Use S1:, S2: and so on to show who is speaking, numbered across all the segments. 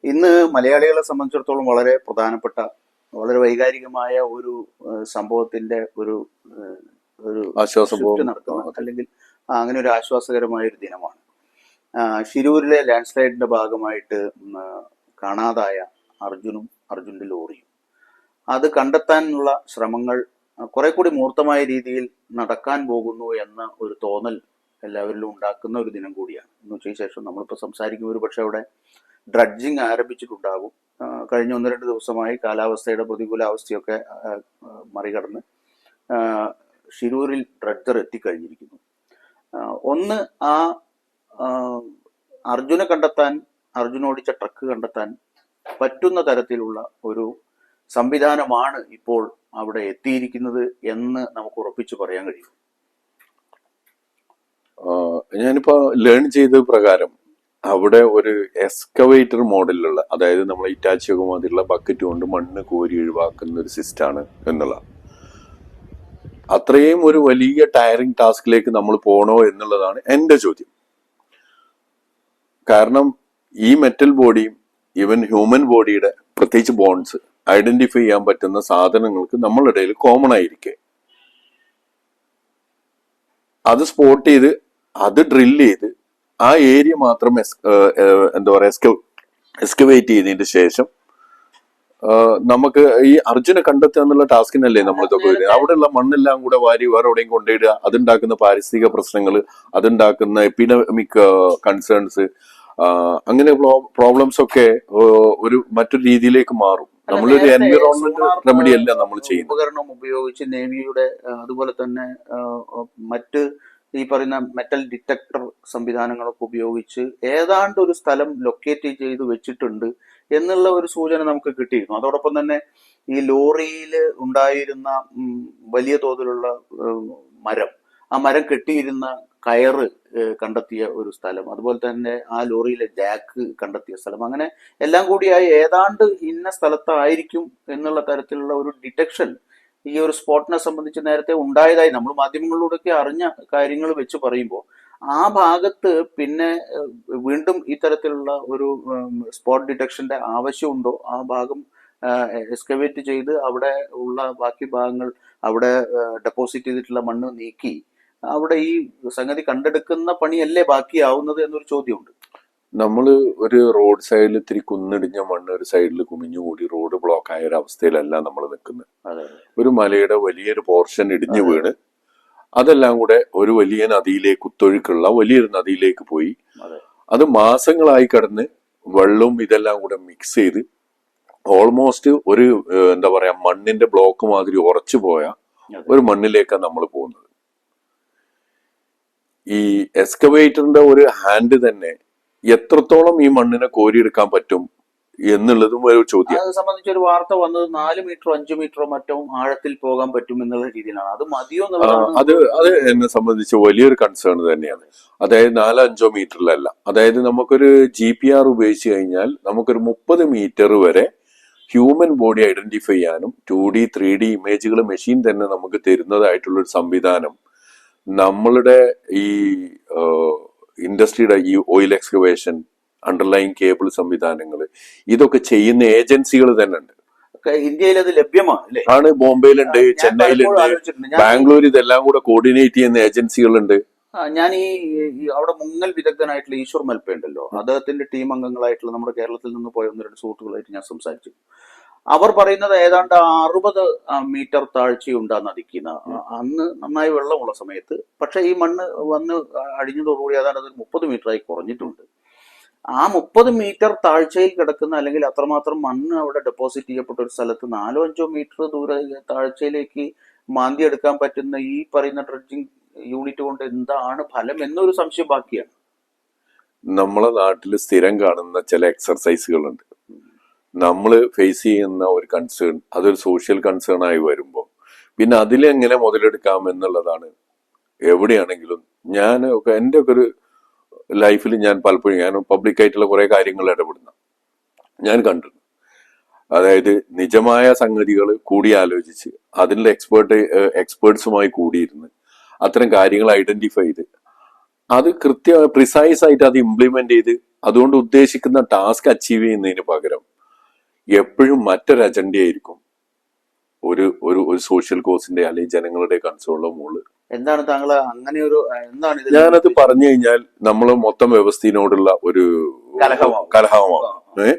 S1: ഇന്ന് മലയാളികളെ സംബന്ധിച്ചിടത്തോളം വളരെ പ്രധാനപ്പെട്ട, വളരെ വൈകാരികമായ ഒരു സംഭവത്തിന്റെ ഒരു ഒരു ഷിഫ്റ്റ് നടക്കുന്ന, അല്ലെങ്കിൽ അങ്ങനെ ഒരു ആശ്വാസകരമായ ഒരു ദിനമാണ്. ശിരൂരിലെ ലാൻഡ് സ്ലൈഡിന്റെ ഭാഗമായിട്ട് കാണാതായ അർജുന്റെ ലോറിയും അത് കണ്ടെത്താനുള്ള ശ്രമങ്ങൾ കുറെ കൂടി മൂർത്തമായ രീതിയിൽ നടക്കാൻ പോകുന്നു എന്ന ഒരു തോന്നൽ എല്ലാവരിലും ഉണ്ടാക്കുന്ന ഒരു ദിനം കൂടിയാണ്. ഇന്ന് ഉച്ചയ്ക്ക് ശേഷം നമ്മളിപ്പോൾ സംസാരിക്കുമ്പോൾ ഒരു പക്ഷെ അവിടെ ഡ്രഡ്ജിങ് ആരംഭിച്ചിട്ടുണ്ടാകും. കഴിഞ്ഞ 1-2 ദിവസമായി കാലാവസ്ഥയുടെ പ്രതികൂലാവസ്ഥയൊക്കെ മറികടന്ന് ഷിരൂരിൽ ഡ്രഡ്ജർ എത്തിക്കഴിഞ്ഞിരിക്കുന്നു. ഒന്ന്, ആ അർജുനെ കണ്ടെത്താൻ, അർജുൻ ഓടിച്ച ട്രക്ക് കണ്ടെത്താൻ പറ്റുന്ന തരത്തിലുള്ള ഒരു സംവിധാനമാണ് ഇപ്പോൾ അവിടെ എത്തിയിരിക്കുന്നത് എന്ന് നമുക്ക് ഉറപ്പിച്ചു പറയാൻ കഴിയും.
S2: ഞാനിപ്പോ ലേൺ ചെയ്ത പ്രകാരം അവിടെ ഒരു എക്സ്കവേറ്റർ മോഡലിലുള്ള, അതായത് നമ്മൾ ഇറ്റാച്ചി ഒക്കെ മാതിരിയുള്ള ബക്കറ്റ് കൊണ്ട് മണ്ണ് കോരി ഒഴിവാക്കുന്ന ഒരു സിസ്റ്റമാണ് എന്നുള്ള. അത്രയും ഒരു വലിയ ടയറിംഗ് ടാസ്കിലേക്ക് നമ്മൾ പോകണോ എന്നുള്ളതാണ് എൻ്റെ ചോദ്യം. കാരണം ഈ മെറ്റൽ ബോഡിയും ഈവൻ ഹ്യൂമൻ ബോഡിയുടെ പ്രത്യേകിച്ച് ബോൺസ് ഐഡന്റിഫൈ ചെയ്യാൻ പറ്റുന്ന സാധനങ്ങൾക്ക് നമ്മളുടെ ഇടയിൽ കോമൺ ആയിരിക്കെ അത് സ്പോട്ട് ചെയ്ത് അത് ഡ്രില്ല് ചെയ്ത് ആ ഏരിയ മാത്രം എന്താ പറയാ എക്സ്കവേറ്റ് ചെയ്തതിന് ശേഷം നമുക്ക് ഈ അർജുനെ കണ്ടെത്തുക എന്നുള്ള ടാസ്കിനല്ലേ നമ്മൾ ഇതൊക്കെ വരുന്നത്. അവിടെയുള്ള മണ്ണെല്ലാം കൂടെ വാരി വേറെ എവിടെയും കൊണ്ടിടുക, അതുണ്ടാക്കുന്ന പാരിസ്ഥിതിക പ്രശ്നങ്ങൾ, അതുണ്ടാക്കുന്ന എപ്പിഡമിക് കൺസേൺസ്, അങ്ങനെ പ്രോബ്ലംസ് ഒക്കെ ഒരു മറ്റൊരു രീതിയിലേക്ക് മാറും. നമ്മളൊരു എൻവിറോൺമെന്റ് റെമഡി അല്ല നമ്മൾ ചെയ്യുന്നത്.
S1: ഉപകരണം ഉപയോഗിച്ച് നേവിയുടെ അതുപോലെ തന്നെ മറ്റ് ഈ പറയുന്ന മെറ്റൽ ഡിറ്റക്ടർ സംവിധാനങ്ങളൊക്കെ ഉപയോഗിച്ച് ഏതാണ്ട് ഒരു സ്ഥലം ലൊക്കേറ്റ് ചെയ്ത് വെച്ചിട്ടുണ്ട് എന്നുള്ള ഒരു സൂചന നമുക്ക് കിട്ടിയിരുന്നു. അതോടൊപ്പം തന്നെ ഈ ലോറിയിൽ ഉണ്ടായിരുന്ന വലിയ തോതിലുള്ള മരം, ആ മരം കെട്ടിയിരുന്ന കയറ് കണ്ടെത്തിയ ഒരു സ്ഥലം, അതുപോലെ തന്നെ ആ ലോറിയിലെ ജാക്ക് കണ്ടെത്തിയ സ്ഥലം, അങ്ങനെ എല്ലാം കൂടിയായി ഏതാണ്ട് ഇന്ന സ്ഥലത്തായിരിക്കും എന്നുള്ള തരത്തിലുള്ള ഒരു ഡിറ്റക്ഷൻ ഈ ഒരു സ്പോട്ടിനെ സംബന്ധിച്ച് നേരത്തെ ഉണ്ടായതായി നമ്മൾ മാധ്യമങ്ങളിലൂടെയൊക്കെ അറിഞ്ഞ കാര്യങ്ങൾ വെച്ച് പറയുമ്പോൾ ആ ഭാഗത്ത് പിന്നെ വീണ്ടും ഇത്തരത്തിലുള്ള ഒരു സ്പോട്ട് ഡിറ്റക്ഷന്റെ ആവശ്യമുണ്ടോ? ആ ഭാഗം എക്സ്കവേറ്റ് ചെയ്ത് അവിടെ ഉള്ള ബാക്കി ഭാഗങ്ങൾ അവിടെ ഡെപ്പോസിറ്റ് ചെയ്തിട്ടുള്ള മണ്ണ് നീക്കി അവിടെ ഈ സംഗതി കണ്ടെടുക്കുന്ന പണിയല്ലേ ബാക്കിയാവുന്നത് എന്നൊരു ചോദ്യമുണ്ട്.
S2: നമ്മള് ഒരു റോഡ് സൈഡിൽ ഇത്തിരി കുന്നിടിഞ്ഞ മണ്ണ് ഒരു സൈഡിൽ കുമിഞ്ഞുകൂടി റോഡ് ബ്ലോക്ക് ആയ ഒരു അവസ്ഥയിലല്ല നമ്മൾ നിൽക്കുന്നത്. ഒരു മലയുടെ വലിയൊരു പോർഷൻ ഇടിഞ്ഞു വീണ് അതെല്ലാം കൂടെ ഒരു വലിയ നദിയിലേക്ക്, കുത്തൊഴുക്കുള്ള വലിയൊരു നദിയിലേക്ക് പോയി. അത് മാസങ്ങളായി കിടന്ന് വെള്ളവും ഇതെല്ലാം കൂടെ മിക്സ് ചെയ്ത് ഓൾമോസ്റ്റ് ഒരു എന്താ പറയാ മണ്ണിന്റെ ബ്ലോക്ക് മാതിരി ഉറച്ചു പോയ ഒരു മണ്ണിലേക്കാണ് നമ്മൾ പോകുന്നത്. ഈ എക്സ്കവേറ്ററിന്റെ ഒരു ഹാൻഡ് തന്നെ എത്രത്തോളം ഈ മണ്ണിനെ കോരിയെടുക്കാൻ പറ്റും എന്നുള്ളതും ഒരു ചോദ്യം.
S1: അത് സംബന്ധിച്ച് ഒരു വാർത്ത വന്നത് 4 മീറ്ററോ 5 മീറ്ററോ മറ്റോ ആഴത്തിൽ പോകാൻ പറ്റും എന്നുള്ള രീതിയിലാണ്. അത് മതിയോ
S2: അത് എന്നെ സംബന്ധിച്ച് വലിയൊരു കൺസേൺ തന്നെയാണ്. അതായത് 4-5 മീറ്ററിലല്ല. അതായത് നമുക്കൊരു GPR ഉപയോഗിച്ച് കഴിഞ്ഞാൽ നമുക്കൊരു 30 മീറ്റർ വരെ ഹ്യൂമൻ ബോഡി ഐഡന്റിഫൈ ചെയ്യാനും 2D 3D ഇമേജുകൾ മെഷീൻ തന്നെ നമുക്ക് തരുന്നതായിട്ടുള്ള ഒരു സംവിധാനം നമ്മളുടെ ഈ ഇൻഡസ്ട്രിയുടെ ഈ ഓയിൽ എക്സ്കവേഷൻ, അണ്ടർലൈൻ കേബിൾ സംവിധാനങ്ങൾ, ഇതൊക്കെ ചെയ്യുന്ന ഏജൻസികൾ തന്നെ ഉണ്ട്.
S1: ഇന്ത്യയിൽ അത് ലഭ്യമാണ്.
S2: ആണ്, ബോംബെയിലുണ്ട്, ചെന്നൈയിലുണ്ട്, ബാംഗ്ലൂർ, ഇതെല്ലാം കൂടെ കോർഡിനേറ്റ് ചെയ്യുന്ന ഏജൻസികളുണ്ട്.
S1: ഞാൻ ഈ അവിടെ മുങ്ങൽ വിദഗ്ധനായിട്ടുള്ള ഈശ്വർ മൽപ്പ ഉണ്ടല്ലോ, അദ്ദേഹത്തിന്റെ ടീം അംഗങ്ങളായിട്ടുള്ള നമ്മുടെ കേരളത്തിൽ നിന്ന് പോയ 1-2 സുഹൃത്തുക്കളായിട്ട് ഞാൻ സംസാരിച്ചു. അവർ പറയുന്നത് ഏതാണ്ട് 60 മീറ്റർ താഴ്ചയുണ്ട് ആ നദിക്ക്. അന്ന് നന്നായി വെള്ളമുള്ള സമയത്ത്. പക്ഷെ ഈ മണ്ണ് വന്ന് അടിഞ്ഞതോടുകൂടി ഏതാണ്ട് അതൊരു 30 മീറ്ററായി കുറഞ്ഞിട്ടുണ്ട്. ആ 30 മീറ്റർ താഴ്ചയിൽ കിടക്കുന്ന, അല്ലെങ്കിൽ അത്രമാത്രം മണ്ണ് അവിടെ ഡെപ്പോസിറ്റ് ചെയ്യപ്പെട്ട ഒരു സ്ഥലത്ത് 4-5 മീറ്റർ ദൂരെ താഴ്ചയിലേക്ക് മാന്തി എടുക്കാൻ പറ്റുന്ന ഈ പറയുന്ന ഡ്രഡ്ജിങ് യൂണിറ്റ് കൊണ്ട് എന്താണ് ഫലം എന്നൊരു സംശയം ബാക്കിയാണ്.
S2: നമ്മളെ നാട്ടിൽ സ്ഥിരം കാണുന്ന ചില എക്സർസൈസുകളുണ്ട്. നമ്മൾ ഫേസ് ചെയ്യുന്ന ഒരു കൺസേൺ, അതൊരു സോഷ്യൽ കൺസേൺ ആയി വരുമ്പോൾ പിന്നെ അതിലെങ്ങനെ മുതലെടുക്കാം എന്നുള്ളതാണ്. എവിടെയാണെങ്കിലും ഞാൻ എൻ്റെ ഒക്കെ ഒരു ലൈഫിൽ ഞാൻ പലപ്പോഴും ഞാൻ പബ്ലിക്കായിട്ടുള്ള കുറെ കാര്യങ്ങൾ ഇടപെടുന്ന ഞാൻ കണ്ടിരുന്നു. അതായത് നിജമായ സംഗതികൾ കൂടി ആലോചിച്ച് അതിൻ്റെ എക്സ്പേർട്സുമായി കൂടിയിരുന്ന് അത്തരം കാര്യങ്ങൾ ഐഡന്റിഫൈ ചെയ്ത് അത് പ്രിസൈസ് ആയിട്ട് അത് ഇംപ്ലിമെന്റ് ചെയ്ത് അതുകൊണ്ട് ഉദ്ദേശിക്കുന്ന ടാസ്ക് അച്ചീവ് ചെയ്യുന്നതിന് പകരം എപ്പോഴും മറ്റൊരു അജണ്ടയായിരിക്കും ഒരു ഒരു ഒരു സോഷ്യൽ കോസിന്റെ അല്ലെങ്കിൽ ജനങ്ങളുടെ കൺസോളിലോ മുകളിൽ.
S1: എന്താണ് താങ്കൾ അങ്ങനെ ഒരു എന്താണ് ഇതിൽ
S2: ഞാനത് പറഞ്ഞു കഴിഞ്ഞാൽ നമ്മൾ മൊത്തം വ്യവസ്ഥയോടുള്ള ഒരു കലഹമാണ്.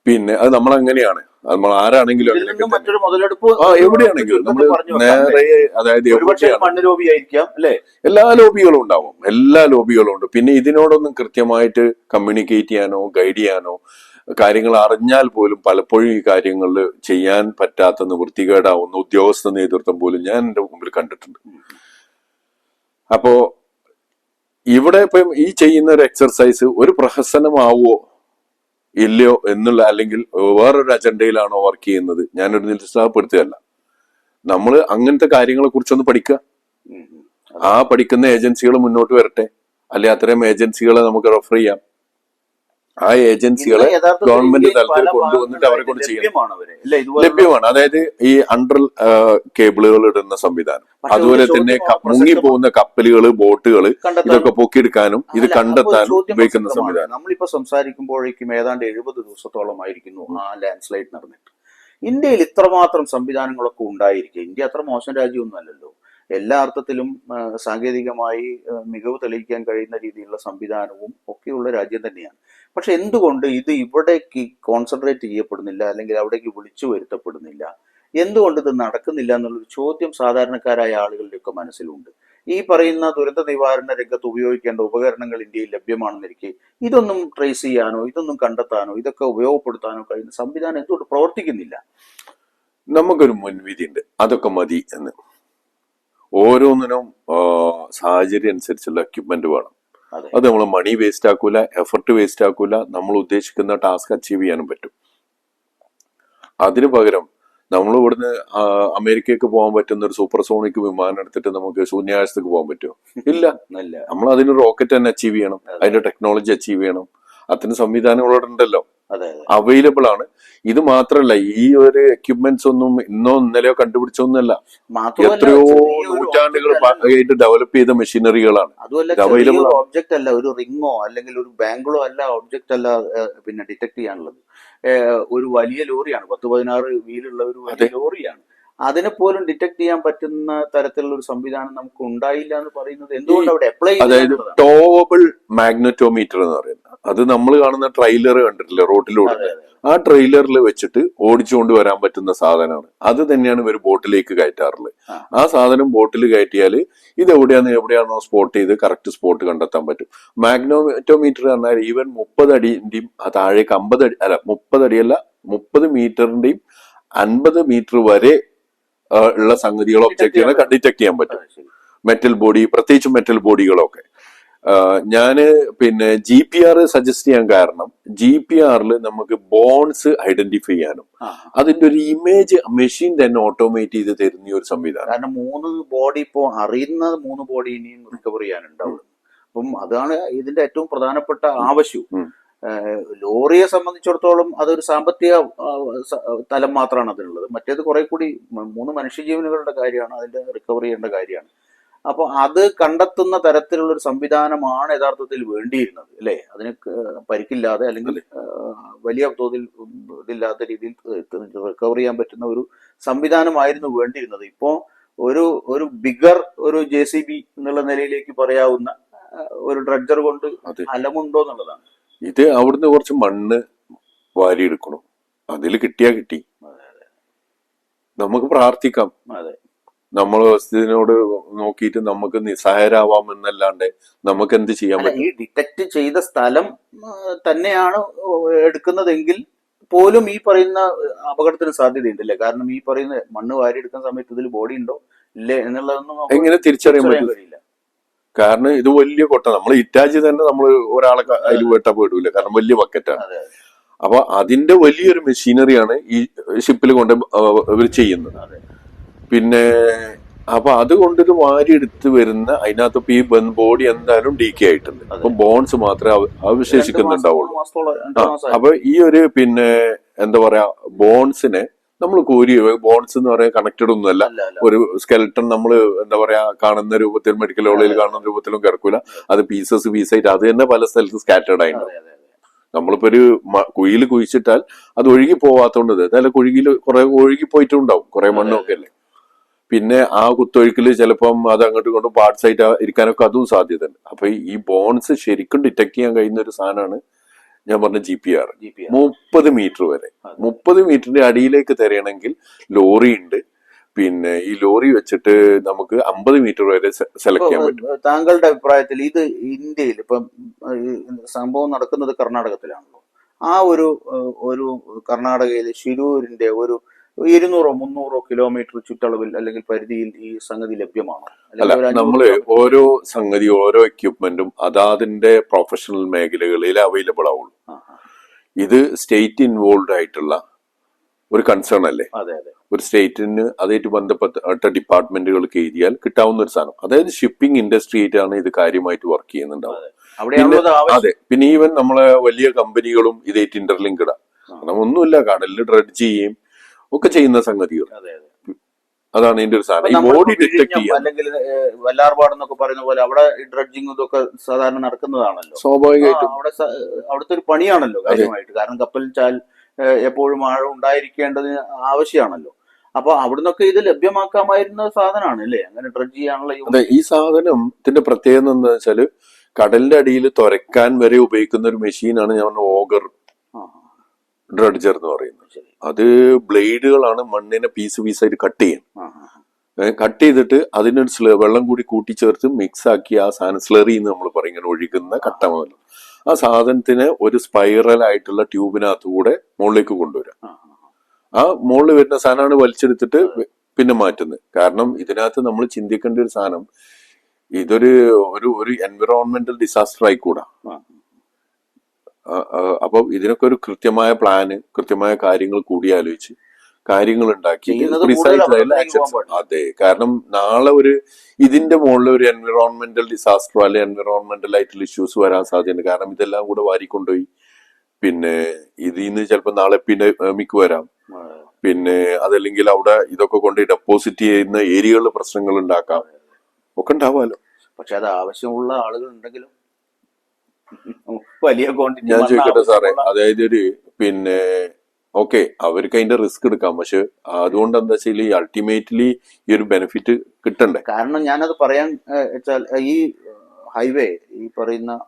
S2: പിന്നെ അത് നമ്മളങ്ങനെയാണ്, നമ്മൾ ആരാണെങ്കിലും
S1: ഇതിൽ
S2: അങ്ങനെയൊക്കെ
S1: നിന്നും മറ്റൊരു മുതലെടുപ്പ്
S2: എവിടെയാണെങ്കിലും നമ്മൾ നേരെ, അതായത്
S1: ഒരുപക്ഷെ
S2: എവിടെയാണ്
S1: മണ്ണ് ലോബിയായിരിക്കാം അല്ലെ?
S2: എല്ലാ ലോബികളും ഉണ്ടാവും, എല്ലാ ലോബികളും ഉണ്ട്. പിന്നെ ഇതിനോടൊന്നും കൃത്യമായിട്ട് കമ്മ്യൂണിക്കേറ്റ് ചെയ്യാനോ ഗൈഡ് ചെയ്യാനോ കാര്യങ്ങൾ അറിഞ്ഞാൽ പോലും പലപ്പോഴും ഈ കാര്യങ്ങളിൽ ചെയ്യാൻ പറ്റാത്ത നിവൃത്തികേടാവുന്ന ഉദ്യോഗസ്ഥ നേതൃത്വം പോലും ഞാൻ എന്റെ മുമ്പിൽ കണ്ടിട്ടുണ്ട്. അപ്പോ ഇവിടെ ഇപ്പം ഈ ചെയ്യുന്ന ഒരു എക്സർസൈസ് ഒരു പ്രഹസനമാവോ ഇല്ലയോ എന്നുള്ള, അല്ലെങ്കിൽ വേറൊരു അജണ്ടയിലാണോ വർക്ക് ചെയ്യുന്നത്, ഞാനൊരു നിരുത്സാഹപ്പെടുത്തുകയല്ല. നമ്മൾ അങ്ങനത്തെ കാര്യങ്ങളെ കുറിച്ചൊന്ന് പഠിക്കുക. ആ പഠിക്കുന്ന ഏജൻസികൾ മുന്നോട്ട് വരട്ടെ, അല്ലെ അത്തരം ഏജൻസികളെ നമുക്ക് റെഫർ ചെയ്യാം. ആ ഏജൻസികളെ ഗവൺമെന്റ് തലത്തിൽ കൊണ്ടുവന്നിട്ട് അവരെ കൊണ്ട് ചെയ്യണം. ലഭ്യമാണ്. അതായത് ഈ അണ്ടർ കേബിളുകൾ ഇടുന്ന സംവിധാനം, അതുപോലെ തന്നെ മുങ്ങിപ്പോകുന്ന കപ്പലുകൾ, ബോട്ടുകൾ, ഇതൊക്കെ പൊക്കിയെടുക്കാനും ഇത് കണ്ടെത്താനും ഉപയോഗിക്കുന്ന സംവിധാനം.
S1: നമ്മളിപ്പോ സംസാരിക്കുമ്പോഴേക്കും ഏതാണ്ട് 70 ദിവസത്തോളമായിരിക്കുന്നു ആ ലാൻഡ് സ്ലൈഡ് നടന്നിട്ട്. ഇന്ത്യയിൽ ഇത്രമാത്രം സംവിധാനങ്ങളൊക്കെ ഉണ്ടായിരിക്കും. ഇന്ത്യ അത്ര മോശം രാജ്യമൊന്നും അല്ലല്ലോ. എല്ലാ അർത്ഥത്തിലും സാങ്കേതികമായി മികവ് തെളിയിക്കാൻ കഴിയുന്ന രീതിയിലുള്ള സംവിധാനവും ഒക്കെയുള്ള രാജ്യം തന്നെയാണ്. പക്ഷെ എന്തുകൊണ്ട് ഇത് ഇവിടേക്ക് കോൺസെൻട്രേറ്റ് ചെയ്യപ്പെടുന്നില്ല, അല്ലെങ്കിൽ അവിടേക്ക് വിളിച്ചു വരുത്തപ്പെടുന്നില്ല? എന്തുകൊണ്ട് ഇത് നടക്കുന്നില്ല എന്നുള്ളൊരു ചോദ്യം സാധാരണക്കാരായ ആളുകളുടെയൊക്കെ മനസ്സിലുണ്ട്. ഈ പറയുന്ന ദുരന്ത നിവാരണ രംഗത്ത് ഉപയോഗിക്കേണ്ട ഉപകരണങ്ങൾ ഇന്ത്യയിൽ ലഭ്യമാണെന്നിരിക്കെ ഇതൊന്നും ട്രേസ് ചെയ്യാനോ ഇതൊന്നും കണ്ടെത്താനോ ഇതൊക്കെ ഉപയോഗപ്പെടുത്താനോ കഴിയുന്ന സംവിധാനം എന്തുകൊണ്ട് പ്രവർത്തിക്കുന്നില്ല?
S2: നമുക്കൊരു മുൻവിധി ഉണ്ട്, അതൊക്കെ മതി എന്ന്. ഓരോന്നിനും സാഹചര്യം അനുസരിച്ചുള്ള എക്യുപ്മെന്റ് വേണം. അത് നമ്മൾ മണി വേസ്റ്റ് ആക്കൂല, എഫർട്ട് വേസ്റ്റ് ആക്കൂല, നമ്മൾ ഉദ്ദേശിക്കുന്ന ടാസ്ക് അച്ചീവ് ചെയ്യാനും പറ്റും. അതിനു പകരം നമ്മൾ ഇവിടുന്ന് അമേരിക്കയ്ക്ക് പോകാൻ പറ്റുന്ന ഒരു സൂപ്പർസോണിക് വിമാനം എടുത്തിട്ട് നമുക്ക് ശൂന്യാകാശത്തേക്ക് പോകാൻ പറ്റുമോ? ഇല്ല. നമ്മൾ അതിന് റോക്കറ്റ് തന്നെ അച്ചീവ് ചെയ്യണം, അതിന്റെ ടെക്നോളജി അച്ചീവ് ചെയ്യണം. അത്തരം സംവിധാനങ്ങളോട് ഉണ്ടല്ലോ, അവൈലബിൾ ആണ്. ഇത് മാത്രല്ല, ഈ ഒരു എക്യുപ്മെന്റ്സ് ഒന്നും ഇന്നോ ഇന്നലെയോ കണ്ടുപിടിച്ചൊന്നുമല്ല, എത്രയോ നൂറ്റാണ്ടുകൾ ആയിട്ട് ഡെവലപ്പ് ചെയ്ത മെഷീനറികളാണ്.
S1: അതുമല്ല, ഒബ്ജക്റ്റ് അല്ല, ഒരു റിങ്ങോ അല്ലെങ്കിൽ ഒരു ബാങ്കിളോ അല്ല ഒബ്ജക്റ്റ് അല്ല പിന്നെ ഡിറ്റക്ട് ചെയ്യാനുള്ളത്. ഒരു വലിയ ലോറിയാണ്, 10-16 വീലുള്ള ഒരു വലിയ ലോറിയാണ്. അതിനെ പോലും ഡിറ്റക്ട് ചെയ്യാൻ പറ്റുന്ന തരത്തിലുള്ള ഒരു സംവിധാനം നമുക്ക് ഉണ്ടായില്ല എന്ന് പറയുന്നത് എന്തുകൊണ്ട് അവിടെ അപ്ലൈ ചെയ്യും?
S2: അതായത് ടോവബിൾ മാഗ്നറ്റോമീറ്റർ എന്ന് പറയുന്നത്, അത് നമ്മൾ കാണുന്ന ട്രെയിലർ കണ്ടിട്ടില്ല റോഡിലൂടെ, ആ ട്രെയിലറിൽ വെച്ചിട്ട് ഓടിച്ചുകൊണ്ട് വരാൻ പറ്റുന്ന സാധനമാണ്. അത് തന്നെയാണ് ഇവർ ബോട്ടിലേക്ക് കയറ്റാറുള്ളത്. ആ സാധനം ബോട്ടിൽ കയറ്റിയാൽ ഇത് എവിടെയാണോ സ്പോട്ട് ചെയ്ത് കറക്റ്റ് സ്പോട്ട് കണ്ടെത്താൻ പറ്റും. മാഗ്നറ്റോമീറ്റർ പറഞ്ഞാൽ ഈവൻ 30 അടിന്റെയും താഴേക്ക് 50 അടി അല്ല 30 അടിയല്ല 30 മീറ്ററിന്റെയും 50 മീറ്റർ വരെ ഉള്ള സംഗതികൾ ഒബ്ജക്റ്റുകളെ ഡിറ്റക്ട് ചെയ്യാൻ പറ്റും. മെറ്റൽ ബോഡി, പ്രത്യേകിച്ച് മെറ്റൽ ബോഡികളൊക്കെ. ഞാന് പിന്നെ GPR സജസ്റ്റ് ചെയ്യാൻ കാരണം, GPRൽ നമുക്ക് ബോൺസ് ഐഡന്റിഫൈ ചെയ്യാനും അതിന്റെ ഒരു ഇമേജ് മെഷീൻ തന്നെ ഓട്ടോമേറ്റ് ചെയ്ത് തരുന്ന ഒരു സംവിധാനം.
S1: കാരണം 3 ബോഡി ഇപ്പോ അറിയുന്ന 3 ബോഡി ഇനിയും റിക്കവർ ചെയ്യാനുണ്ടാവും. അപ്പം അതാണ് ഇതിന്റെ ഏറ്റവും പ്രധാനപ്പെട്ട ആവശ്യവും. ലോറിയെ സംബന്ധിച്ചിടത്തോളം അതൊരു സാമ്പത്തിക തലം മാത്രമാണ് അതിനുള്ളത്. മറ്റേത് കുറെ കൂടി 3 മനുഷ്യജീവനുകളുടെ കാര്യമാണ്, അതിന്റെ റിക്കവർ ചെയ്യേണ്ട കാര്യമാണ്. അപ്പൊ അത് കണ്ടെത്തുന്ന തരത്തിലുള്ള ഒരു സംവിധാനമാണ് യഥാർത്ഥത്തിൽ വേണ്ടിയിരുന്നത് അല്ലെ? അതിന് പരിക്കില്ലാതെ അല്ലെങ്കിൽ വലിയ തോതിൽ ഇതില്ലാത്ത രീതിയിൽ റിക്കവർ ചെയ്യാൻ പറ്റുന്ന ഒരു സംവിധാനമായിരുന്നു വേണ്ടിയിരുന്നത്. ഇപ്പോ ഒരു ബിഗർ ഒരു JCB എന്നുള്ള നിലയിലേക്ക് പറയാവുന്ന ഒരു ഡ്രഡ്ജർ കൊണ്ട് ഫലമുണ്ടോ എന്നുള്ളതാണ്.
S2: ഇത് അവിടുന്ന് കുറച്ച് മണ്ണ് വാരിയെടുക്കണം, അതിൽ കിട്ടിയാ കിട്ടി, നമുക്ക് പ്രാർത്ഥിക്കാം. നമ്മൾ ഇതിനോട് നോക്കിയിട്ട് നമുക്ക് നിസ്സഹായരാവാം എന്നല്ലാണ്ട് നമുക്ക് എന്ത് ചെയ്യാൻ പറ്റും?
S1: ഈ ഡിറ്റക്ട് ചെയ്ത സ്ഥലം തന്നെയാണ് എടുക്കുന്നതെങ്കിൽ പോലും ഈ പറയുന്ന അപകടത്തിന് സാധ്യതയുണ്ട് അല്ലേ? കാരണം ഈ പറയുന്ന മണ്ണ് വാരിയെടുക്കുന്ന സമയത്ത് ഇതിൽ ബോഡി ഉണ്ടോ ഇല്ലേ എന്നുള്ളതൊന്നും
S2: എങ്ങനെ തിരിച്ചറിയാൻ കഴിയില്ല. കാരണം ഇത് വലിയ കൊട്ട, നമ്മൾ ഇറ്റാച്ചി തന്നെ നമ്മൾ ഒരാളെ അതിൽ വെട്ടാൻ പോയിട്ടില്ല, കാരണം വലിയ ബക്കറ്റാണ്. അപ്പൊ അതിന്റെ വലിയൊരു മെഷീനറിയാണ് ഈ ഷിപ്പിൽ കൊണ്ട് ഇവർ ചെയ്യുന്നത്. പിന്നെ അപ്പൊ അതുകൊണ്ട് ഇത് വാരിയെടുത്ത് വരുന്ന അതിനകത്ത് ഈ ബോഡി എന്തായാലും ഡീക്കേ ആയിട്ടുണ്ട്. അപ്പൊ ബോൺസ് മാത്രമേ അവശേഷിക്കുന്നുണ്ടാവുള്ളൂ. അപ്പൊ ഈ ഒരു പിന്നെ എന്താ പറയാ ബോൺസിനെ നമ്മൾ കോരി ബോൺസ് എന്ന് പറയാൻ കണക്റ്റഡ് ഒന്നുമല്ല.
S1: അല്ല അല്ല
S2: ഒരു സ്കെൽട്ടൺ നമ്മൾ എന്താ പറയാ കാണുന്ന രൂപത്തിൽ മെഡിക്കൽ കോളേജിൽ കാണുന്ന രൂപത്തിലും കിടക്കൂല. അത് പീസായിട്ട് അത് തന്നെ പല സ്ഥലത്ത് സ്കാറ്റേർഡ് ആയിട്ടുണ്ടാവും.
S1: അതെ അതെ അതെ
S2: നമ്മളിപ്പോ ഒരു കുഴിയിൽ കുഴിച്ചിട്ടാൽ അത് ഒഴുകി പോവാത്തോണ്ടത് നല്ല കുഴിയിൽ കുറെ ഒഴുകി പോയിട്ടുണ്ടാവും, കുറെ മണ്ണൊക്കെ അല്ലേ. പിന്നെ ആ കുത്തൊഴുക്കില് ചിലപ്പം അത് അങ്ങോട്ടും ഇങ്ങോട്ടും പാർട്സ് ആയിട്ട് ഇരിക്കാനൊക്കെ അതും സാധ്യതയുണ്ട്. അപ്പൊ ഈ ബോൺസ് ശരിക്കും ഡിറ്റക്ട് ചെയ്യാൻ കഴിയുന്ന ഒരു സാധനമാണ് ഞാൻ പറഞ്ഞ GPR.
S1: GPR
S2: 30 മീറ്റർ വരെ, 30 മീറ്ററിന്റെ അടിയിലേക്ക് തിരയണമെങ്കിൽ ലോറി ഉണ്ട്. പിന്നെ ഈ ലോറി വെച്ചിട്ട് നമുക്ക് 50 മീറ്റർ വരെ സെലക്ട് ചെയ്യാൻ പറ്റും.
S1: താങ്കളുടെ അഭിപ്രായത്തിൽ ഇത് ഇന്ത്യയിൽ ഇപ്പം ഈ സംഭവം നടക്കുന്നത് കർണാടകത്തിലാണല്ലോ. ആ ഒരു കർണാടകയിലെ ശിരൂരിന്റെ ഒരു 200-300 കിലോമീറ്റർ ചുറ്റളവിൽ അല്ലെങ്കിൽ പരിധിയിൽ ഈ സംഗതി ലഭ്യമാണോ?
S2: അല്ല, നമ്മള് ഓരോ സംഗതി ഓരോ എക്യുപ്മെന്റും അതാതിന്റെ പ്രൊഫഷണൽ മേഖലകളിൽ അവൈലബിൾ ആവുള്ളൂ. ഇത് സ്റ്റേറ്റ് ഇൻവോൾവ് ആയിട്ടുള്ള ഒരു കൺസേൺ അല്ലേ.
S1: അതെ അതെ
S2: ഒരു സ്റ്റേറ്റിന് അതായിട്ട് ബന്ധപ്പെട്ട ഡിപ്പാർട്ട്മെന്റുകൾക്ക് എഴുതിയാൽ കിട്ടാവുന്ന ഒരു സാധനം. അതായത് ഷിപ്പിംഗ് ഇൻഡസ്ട്രി ആയിട്ടാണ് ഇത് കാര്യമായിട്ട് വർക്ക് ചെയ്യുന്നുണ്ടാവും. അതെ, പിന്നെ ഈവൻ നമ്മളെ വലിയ കമ്പനികളും ഇതായിട്ട് ഇന്റർലിങ്ക്ഡ് ആണ്. കാരണം ഒന്നുമില്ല, കടലിൽ ഡ്രഡ്ജ് ചെയ്യും ഒക്കെ ചെയ്യുന്ന സംഗതികൾ. അതാണ് ഇതിന്റെ ഒരു സാധനം. ഈ ബോഡി ഡിറ്റക്ട് ചെയ്യാൻ
S1: അല്ലെങ്കിൽ വല്ലാർപാട് എന്നൊക്കെ പറയുന്ന പോലെ അവിടെ ഡ്രഡ്ജിങ് ഇതൊക്കെ സാധാരണ നടക്കുന്നതാണല്ലോ.
S2: സ്വാഭാവികമായിട്ടും
S1: അവിടുത്തെ ഒരു പണിയാണല്ലോ കാര്യമായിട്ട്. കാരണം കപ്പൽ ചാൽ എപ്പോഴും ആഴം ഉണ്ടായിരിക്കേണ്ടതിന് ആവശ്യമാണല്ലോ. അപ്പൊ അവിടുന്നൊക്കെ ഇത് ലഭ്യമാക്കാമായിരുന്ന സാധനമാണ് അല്ലേ, അങ്ങനെ ഡ്രഡ്ജ് ചെയ്യാനുള്ള.
S2: അതെ, ഈ സാധനത്തിന്റെ പ്രത്യേകത എന്താ വെച്ചാല് കടലിന്റെ അടിയിൽ തുരക്കാൻ വരെ ഉപയോഗിക്കുന്ന ഒരു മെഷീനാണ് ഞാൻ ഓഗർ ഡ്രഡ്ജർ എന്ന് പറയുന്നത്. അത് ബ്ലേഡുകളാണ് മണ്ണിനെ പീസായിട്ട് കട്ട് ചെയ്യും. കട്ട് ചെയ്തിട്ട് അതിനൊരു വെള്ളം കൂടി കൂട്ടിച്ചേർത്ത് മിക്സ് ആക്കി ആ സാധനം സ്ലറി എന്ന് നമ്മൾ പറയും, ഇങ്ങനെ ഒഴുകുന്ന കട്ട മുതൽ ആ സാധനത്തിന് ഒരു സ്പൈറൽ ആയിട്ടുള്ള ട്യൂബിനകത്തുകൂടെ മുകളിലേക്ക് കൊണ്ടുവരാം. ആ മുകളിൽ വരുന്ന സാധനമാണ് വലിച്ചെടുത്തിട്ട് പിന്നെ മാറ്റുന്നത്. കാരണം ഇതിനകത്ത് നമ്മൾ ചിന്തിക്കേണ്ട ഒരു സാധനം, ഇതൊരു ഒരു എൻവിറോൺമെന്റൽ ഡിസാസ്റ്റർ ആയിക്കൂടാ. അപ്പൊ ഇതിനൊക്കെ ഒരു കൃത്യമായ പ്ലാന്, കൃത്യമായ കാര്യങ്ങൾ കൂടിയാലോചിച്ച് കാര്യങ്ങൾ ഉണ്ടാക്കി അതെ. കാരണം നാളെ ഇതിന്റെ മുകളിൽ ഒരു എൻവിറോൺമെന്റൽ ഡിസാസ്റ്റർ അല്ലെങ്കിൽ എൻവിറോൺമെന്റൽ ആയിട്ടുള്ള ഇഷ്യൂസ് വരാൻ സാധ്യതയുണ്ട്. കാരണം ഇതെല്ലാം കൂടെ വാരിക്കൊണ്ടുപോയി പിന്നെ ഇതിന്ന് ചിലപ്പോൾ നാളെ പിന്നെ മിക്ക് വരാം. പിന്നെ അതല്ലെങ്കിൽ അവിടെ ഇതൊക്കെ കൊണ്ട് ഡെപ്പോസിറ്റ് ചെയ്യുന്ന ഏരിയകളിൽ പ്രശ്നങ്ങൾ ഉണ്ടാക്കാം, ഒക്കെ ഉണ്ടാവാലോ.
S1: പക്ഷെ അത് ആവശ്യമുള്ള ആളുകൾ ഉണ്ടെങ്കിലും വലിയ ക്വാണ്ടിറ്റി.
S2: ഞാൻ ചോദിക്കട്ടെ സാറേ, അതായത് പിന്നെ ഓക്കെ അവർക്ക് അതിന്റെ റിസ്ക് എടുക്കാം, പക്ഷെ അതുകൊണ്ട് എന്താ വെച്ചാൽ അൾട്ടിമേറ്റ്ലി ഈ ഒരു ബെനിഫിറ്റ് കിട്ടണ്ടേ.
S1: കാരണം ഞാനത് പറയാൻ വെച്ചാൽ ഈ ഹൈവേ, ഈ പറയുന്ന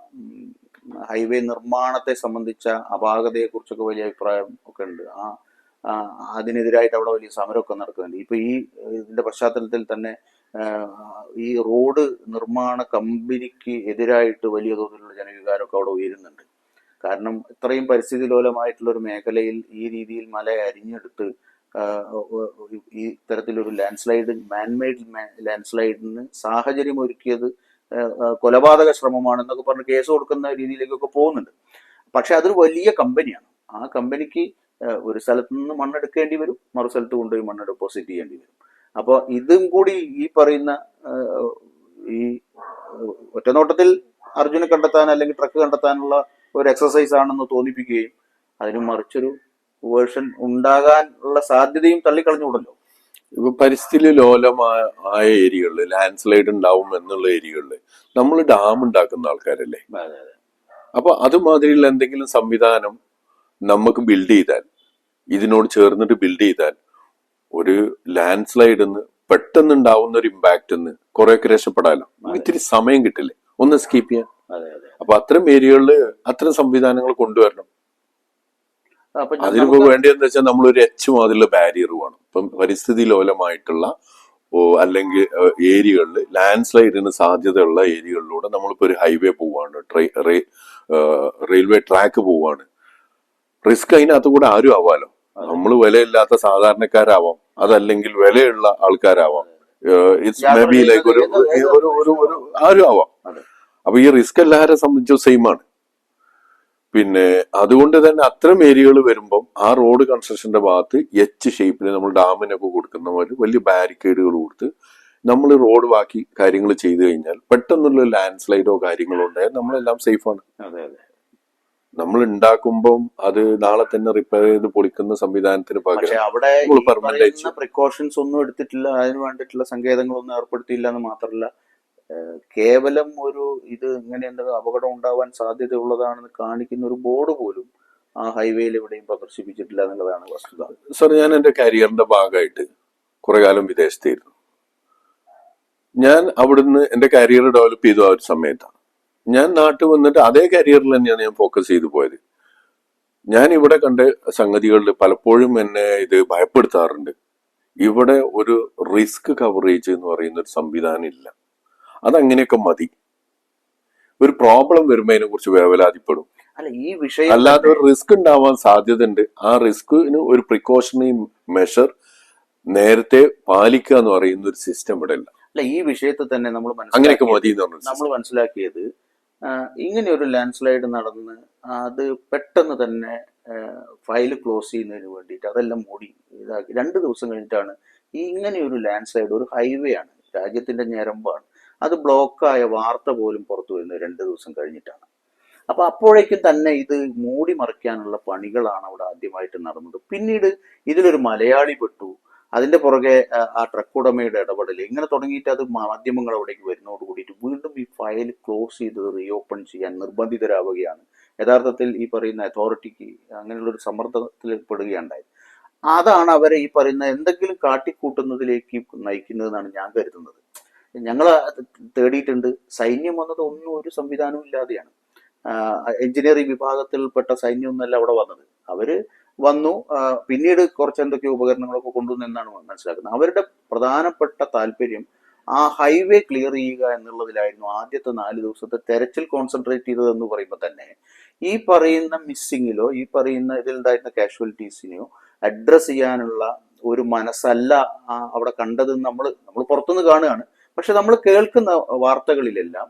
S1: ഹൈവേ നിർമ്മാണത്തെ സംബന്ധിച്ച അപാകതയെ കുറിച്ചൊക്കെ വലിയ അഭിപ്രായം ഒക്കെ ഉണ്ട്. അതിനെതിരായിട്ട് അവിടെ വലിയ സമരമൊക്കെ നടക്കുന്നുണ്ട്. ഇപ്പൊ ഇതിന്റെ പശ്ചാത്തലത്തിൽ തന്നെ ഈ റോഡ് നിർമ്മാണ കമ്പനിക്ക് എതിരായിട്ട് വലിയ തോതിലുള്ള ജനവികാരമൊക്കെ അവിടെ ഉയരുന്നുണ്ട്. കാരണം ഇത്രയും പരിസ്ഥിതി ലോലമായിട്ടുള്ള ഒരു മേഖലയിൽ ഈ രീതിയിൽ മല അരിഞ്ഞെടുത്ത് ഈ തരത്തിലൊരു മാൻമെയ്ഡ് ലാൻഡ് സ്ലൈഡിന് സാഹചര്യം ഒരുക്കിയത് കൊലപാതക ശ്രമമാണെന്നൊക്കെ പറഞ്ഞ് കേസ് കൊടുക്കുന്ന രീതിയിലേക്കൊക്കെ പോകുന്നുണ്ട്. പക്ഷെ അതൊരു വലിയ കമ്പനിയാണ്. ആ കമ്പനിക്ക് ഒരു സ്ഥലത്ത് നിന്ന് മണ്ണെടുക്കേണ്ടി വരും, മറു സ്ഥലത്ത് കൊണ്ടുപോയി മണ്ണ് ഡെപ്പോസിറ്റ് ചെയ്യേണ്ടി വരും. അപ്പോൾ ഇതും കൂടി ഈ പറയുന്ന ഈ ഒറ്റനോട്ടത്തിൽ അർജുനെ കണ്ടെത്താൻ അല്ലെങ്കിൽ ട്രക്ക് കണ്ടെത്താനുള്ള ഒരു എക്സസൈസ് ആണെന്ന് തോന്നിപ്പിക്കുകയും അതിന് മറിച്ചൊരു വേർഷൻ ഉണ്ടാകാനുള്ള സാധ്യതയും തള്ളിക്കളഞ്ഞുകൂടല്ലോ.
S2: ഇപ്പൊ പരിസ്ഥിതി ലോലമായ ഏരിയകളിൽ ലാൻഡ് സ്ലൈഡ് ഉണ്ടാവും എന്നുള്ള ഏരിയകളിൽ നമ്മൾ ഡാം ഉണ്ടാക്കുന്ന ആൾക്കാരല്ലേ. അപ്പൊ അതുമാതിരിയുള്ള എന്തെങ്കിലും സംവിധാനം നമുക്ക് ബിൽഡ് ചെയ്താൽ, ഇതിനോട് ചേർന്നിട്ട് ബിൽഡ് ചെയ്താൽ ഒരു ലാൻഡ് സ്ലൈഡ് പെട്ടെന്ന് ഉണ്ടാവുന്ന ഒരു ഇമ്പാക്ട് കുറെയൊക്കെ രക്ഷപ്പെടാലോ. ഇത്തിരി സമയം കിട്ടില്ലേ ഒന്ന് എസ്കേപ്പ് ചെയ്യാൻ. അപ്പൊ അത്തരം ഏരിയകളിൽ അത്തരം സംവിധാനങ്ങൾ കൊണ്ടുവരണം. അതിനിപ്പോ വേണ്ടിയെന്ന് വെച്ചാൽ നമ്മളൊരു മാതിരിയുള്ള ബാരിയർ വേണം. ഇപ്പം പരിസ്ഥിതി ലോലമായിട്ടുള്ള അല്ലെങ്കിൽ ഏരിയകളിൽ ലാൻഡ് സ്ലൈഡിന് സാധ്യതയുള്ള ഏരിയകളിലൂടെ നമ്മളിപ്പോ ഒരു ഹൈവേ പോവാണ്, റെയിൽവേ ട്രാക്ക് പോവാണ്, റിസ്ക് അതിനകത്ത് കൂടെ ആരും ആവാലോ. നമ്മൾ വിലയില്ലാത്ത സാധാരണക്കാരാവാം, അതല്ലെങ്കിൽ വിലയുള്ള ആൾക്കാരാവാം, ഇറ്റ്സ് മേ ബി ലൈക്ക് ഒരു ആരും ആവാം. അപ്പൊ ഈ റിസ്ക് എല്ലാവരെ സംബന്ധിച്ചും സെയിം ആണ്. പിന്നെ അതുകൊണ്ട് തന്നെ അത്തരം ഏരിയകൾ വരുമ്പം ആ റോഡ് കൺസ്ട്രക്ഷന്റെ ഭാഗത്ത് ഷേപ്പിൽ നമ്മൾ ഡാമിനൊക്കെ കൊടുക്കുന്ന പോലെ വലിയ ബാരിക്കേഡുകൾ കൊടുത്ത് നമ്മൾ റോഡ് ബാക്കി കാര്യങ്ങൾ ചെയ്തു കഴിഞ്ഞാൽ പെട്ടെന്നുള്ള ലാൻഡ് സ്ലൈഡോ കാര്യങ്ങളോ ഉണ്ടായാൽ നമ്മളെല്ലാം സേഫാണ്. നമ്മൾ ഉണ്ടാക്കുമ്പം അത് നാളെ തന്നെ റിപ്പയർ ചെയ്ത് പൊളിക്കുന്ന സംവിധാനത്തിന്
S1: പക്ഷെ
S2: പകരം
S1: അവിടെ
S2: നമ്മൾ
S1: ഈ
S2: പെർമനന്റ്
S1: പറയുന്ന
S2: അയച്ചു.
S1: പ്രിക്കോഷൻസ് ഒന്നും എടുത്തിട്ടില്ല, അതിന് വേണ്ടിയിട്ടുള്ള സങ്കേതങ്ങളൊന്നും ഏർപ്പെടുത്തിയില്ല എന്ന് മാത്രമല്ല, കേവലം ഒരു ഇത് ഇങ്ങനെ എന്തെങ്കിലും അപകടം ഉണ്ടാവാൻ സാധ്യതയുള്ളതാണെന്ന് കാണിക്കുന്ന ഒരു ബോർഡ് പോലും ആ ഹൈവേയിൽ എവിടെയും പ്രദർശിപ്പിച്ചിട്ടില്ല എന്നുള്ളതാണ് വസ്തുത.
S2: സർ, ഞാൻ എന്റെ കരിയറിന്റെ ഭാഗമായിട്ട് കുറെ കാലം വിദേശത്തായിരുന്നു. ഞാൻ അവിടുന്ന് എന്റെ കരിയർ ഡെവലപ്പ് ചെയ്തു ആ ഒരു സമയത്താണ്. ഞാൻ നാട്ടിൽ വന്നിട്ട് അതേ കരിയറിൽ തന്നെയാണ് ഞാൻ ഫോക്കസ് ചെയ്തു പോയത്. ഞാൻ ഇവിടെ കണ്ട സംഗതികളിൽ പലപ്പോഴും എന്നെ ഇത് ഭയപ്പെടുത്താറുണ്ട്. ഇവിടെ ഒരു റിസ്ക് കവറേജ് എന്ന് പറയുന്ന ഒരു സംവിധാനം ഇല്ല. അതങ്ങനെയൊക്കെ മതി. ഒരു പ്രോബ്ലം വരുമ്പോൾ അതിനെ കുറിച്ച് വേവലാതിപ്പെടും.
S1: അല്ല, ഈ വിഷയം
S2: അല്ലാതെ ഒരു റിസ്ക് ഉണ്ടാവാൻ സാധ്യതയുണ്ട്, ആ റിസ്കിന് ഒരു പ്രിക്കോഷണറി മെഷർ നേരത്തെ പാലിക്കുക എന്ന് പറയുന്ന ഒരു സിസ്റ്റം ഇവിടെ ഇല്ല.
S1: അല്ല, ഈ വിഷയത്തിൽ തന്നെ നമ്മൾ
S2: അങ്ങനെയൊക്കെ മതി എന്ന് പറഞ്ഞു.
S1: നമ്മൾ മനസ്സിലാക്കിയത് ഇങ്ങനെ ഒരു ലാൻഡ് സ്ലൈഡ് നടന്ന് അത് പെട്ടെന്ന് തന്നെ ഫയൽ ക്ലോസ് ചെയ്യുന്നതിന് വേണ്ടിയിട്ട് അതെല്ലാം മൂടി ഇതാക്കി 2 ദിവസം കഴിഞ്ഞിട്ടാണ് ഈ ഇങ്ങനെ ഒരു ലാൻഡ് സ്ലൈഡ്, ഒരു ഹൈവേ ആണ്, രാജ്യത്തിന്റെ ഞരമ്പാണ്, അത് ബ്ലോക്കായ വാർത്ത പോലും പുറത്തു വരുന്നത് 2 ദിവസം കഴിഞ്ഞിട്ടാണ്. അപ്പൊ അപ്പോഴേക്കും തന്നെ ഇത് മൂടി മറിക്കാനുള്ള പണികളാണ് അവിടെ ആദ്യമായിട്ട് നടന്നത്. പിന്നീട് ഇതിലൊരു മലയാളി പെട്ടു, അതിന്റെ പുറകെ ആ ട്രക്ക് ഉടമയുടെ ഇടപെടൽ, ഇങ്ങനെ തുടങ്ങിയിട്ട് അത് മാധ്യമങ്ങൾ അവിടേക്ക് വരുന്നതോട് കൂടിയിട്ട് വീണ്ടും ഈ ഫയൽ ക്ലോസ് ചെയ്തത് റീഓപ്പൺ ചെയ്യാൻ നിർബന്ധിതരാവുകയാണ്. യഥാർത്ഥത്തിൽ ഈ പറയുന്ന അതോറിറ്റിക്ക് അങ്ങനെയുള്ള ഒരു സമ്മർദ്ദത്തിൽ പെടുകയുണ്ടായത്. അതാണ് അവരെ ഈ പറയുന്ന എന്തെങ്കിലും കാട്ടിക്കൂട്ടുന്നതിലേക്ക് നയിക്കുന്നതെന്നാണ് ഞാൻ കരുതുന്നത്. ഞങ്ങൾ തേടിയിട്ടുണ്ട്, സൈന്യം വന്നത് ഒന്നും ഒരു സംവിധാനവും ഇല്ലാതെയാണ്. എഞ്ചിനീയറിംഗ് വിഭാഗത്തിൽപ്പെട്ട സൈന്യമൊന്നുമല്ല അവിടെ വന്നത്. അവര് വന്നു, പിന്നീട് കുറച്ച് എന്തൊക്കെയോ ഉപകരണങ്ങളൊക്കെ കൊണ്ടുവന്നു എന്നാണ് മനസ്സിലാക്കുന്നത്. അവരുടെ പ്രധാനപ്പെട്ട താല്പര്യം ആ ഹൈവേ ക്ലിയർ ചെയ്യുക എന്നുള്ളതിലായിരുന്നു ആദ്യത്തെ 4 ദിവസത്തെ തെരച്ചിൽ കോൺസെൻട്രേറ്റ് ചെയ്തതെന്ന് പറയുമ്പോൾ തന്നെ ഈ പറയുന്ന മിസ്സിങ്ങിലോ ഈ പറയുന്ന ഇതിലുണ്ടായിരുന്ന കാഷ്വാലിറ്റീസിനെയോ അഡ്രസ് ചെയ്യാനുള്ള ഒരു മനസ്സല്ല അവിടെ കണ്ടതെന്ന് നമ്മൾ പുറത്തുനിന്ന് കാണുകയാണ്. പക്ഷെ നമ്മൾ കേൾക്കുന്ന വാർത്തകളിലെല്ലാം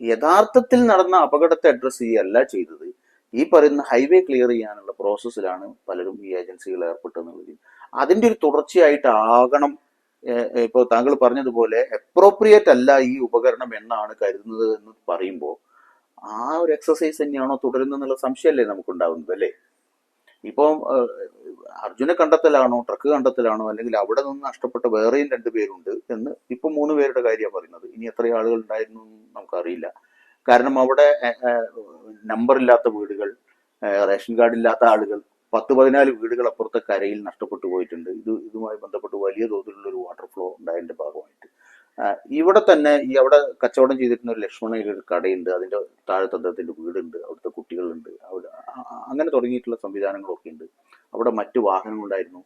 S1: യഥാർത്ഥത്തിൽ നടന്ന അപകടത്തെ അഡ്രസ് ചെയ്യുകയല്ല ചെയ്തത്. ഈ പറയുന്ന ഹൈവേ ക്ലിയർ ചെയ്യാനുള്ള പ്രോസസ്സിലാണ് പലരും ഈ ഏജൻസികൾ ഏർപ്പെട്ടെന്നുള്ളത്. അതിന്റെ ഒരു തുടർച്ചയായിട്ടാകണം ഇപ്പോൾ താങ്കൾ പറഞ്ഞതുപോലെ അപ്രോപ്രിയേറ്റ് അല്ല ഈ ഉപകരണം എന്നാണ് കരുതുന്നത് എന്ന് പറയുമ്പോൾ ആ ഒരു എക്സസൈസ് തന്നെയാണോ തുടരുന്നതെന്നുള്ള സംശയമല്ലേ നമുക്കുണ്ടാവുന്നത്, അല്ലേ? ഇപ്പം അർജുനെ കണ്ടെത്തലാണോ, ട്രക്ക് കണ്ടെത്തലാണോ, അല്ലെങ്കിൽ അവിടെ നിന്ന് നഷ്ടപ്പെട്ട വേറെയും 2 പേരുണ്ട് എന്ന് ഇപ്പൊ 3 പേരുടെ കാര്യമാണ് പറയുന്നത്. ഇനി എത്ര ആളുകൾ ഉണ്ടായിരുന്നു നമുക്കറിയില്ല. കാരണം അവിടെ നമ്പറില്ലാത്ത വീടുകൾ, റേഷൻ കാർഡ് ഇല്ലാത്ത ആളുകൾ, 10-14 വീടുകൾ അപ്പുറത്തെ കരയിൽ നഷ്ടപ്പെട്ടു പോയിട്ടുണ്ട്. ഇതുമായി ബന്ധപ്പെട്ട് വലിയ തോതിലുള്ള ഒരു വാട്ടർ ഫ്ലോ ഉണ്ടായതിന്റെ ഭാഗമായിട്ട് ഇവിടെ തന്നെ ഈ അവിടെ കച്ചവടം ചെയ്തിരുന്ന ഒരു ലക്ഷ്മണയിൽ ഒരു കടയുണ്ട്, അതിന്റെ താഴത്തെ അദ്ദേഹത്തിന്റെ വീടുണ്ട്, അവിടുത്തെ കുട്ടികളുണ്ട്, അവിടെ അങ്ങനെ തുടങ്ങിയിട്ടുള്ള സംവിധാനങ്ങളൊക്കെ ഉണ്ട്. അവിടെ മറ്റു വാഹനങ്ങളുണ്ടായിരുന്നു.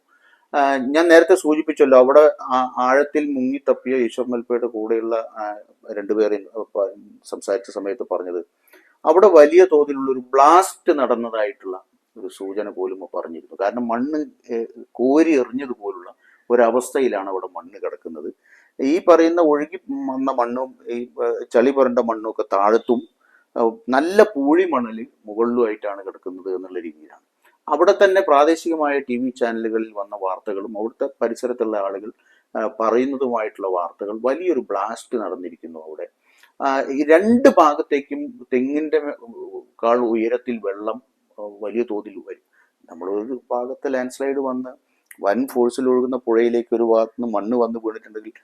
S1: ഞാൻ നേരത്തെ സൂചിപ്പിച്ചല്ലോ, അവിടെ ആഴത്തിൽ മുങ്ങിത്തപ്പിയ ഈശ്വർ മൽപ്പയുടെ കൂടെയുള്ള 2 പേരെ സംസാരിച്ച സമയത്ത് പറഞ്ഞത് അവിടെ വലിയ തോതിലുള്ള ഒരു ബ്ലാസ്റ്റ് നടന്നതായിട്ടുള്ള ഒരു സൂചന പോലും പറഞ്ഞിരുന്നു. കാരണം മണ്ണ് കോരി എറിഞ്ഞതുപോലുള്ള ഒരവസ്ഥയിലാണ് അവിടെ മണ്ണ് കിടക്കുന്നത്. ഈ പറയുന്ന ഒഴുകി വന്ന മണ്ണും ഈ ചളി പുരണ്ട മണ്ണും ഒക്കെ താഴത്തും നല്ല പൂഴി മണല് മുകളിലുമായിട്ടാണ് കിടക്കുന്നത് എന്നുള്ള രീതിയിലാണ്. അവിടെ തന്നെ പ്രാദേശികമായ TV ചാനലുകളിൽ വന്ന വാർത്തകളും അവിടുത്തെ പരിസരത്തുള്ള ആളുകൾ പറയുന്നതുമായിട്ടുള്ള വാർത്തകൾ വലിയൊരു ബ്ലാസ്റ്റ് നടന്നിരിക്കുന്നു അവിടെ. ഈ 2 ഭാഗത്തേക്കും തെങ്ങിന്റെ കാൾ ഉയരത്തിൽ വെള്ളം വലിയ തോതിൽ വരും. നമ്മളൊരു ഭാഗത്ത് ലാൻഡ് സ്ലൈഡ് വന്ന് വൻ ഫോഴ്സിൽ ഒഴുകുന്ന പുഴയിലേക്ക് ഒരു ഭാഗത്ത് നിന്ന് മണ്ണ് വന്ന് വീണിട്ടുണ്ടെങ്കിൽ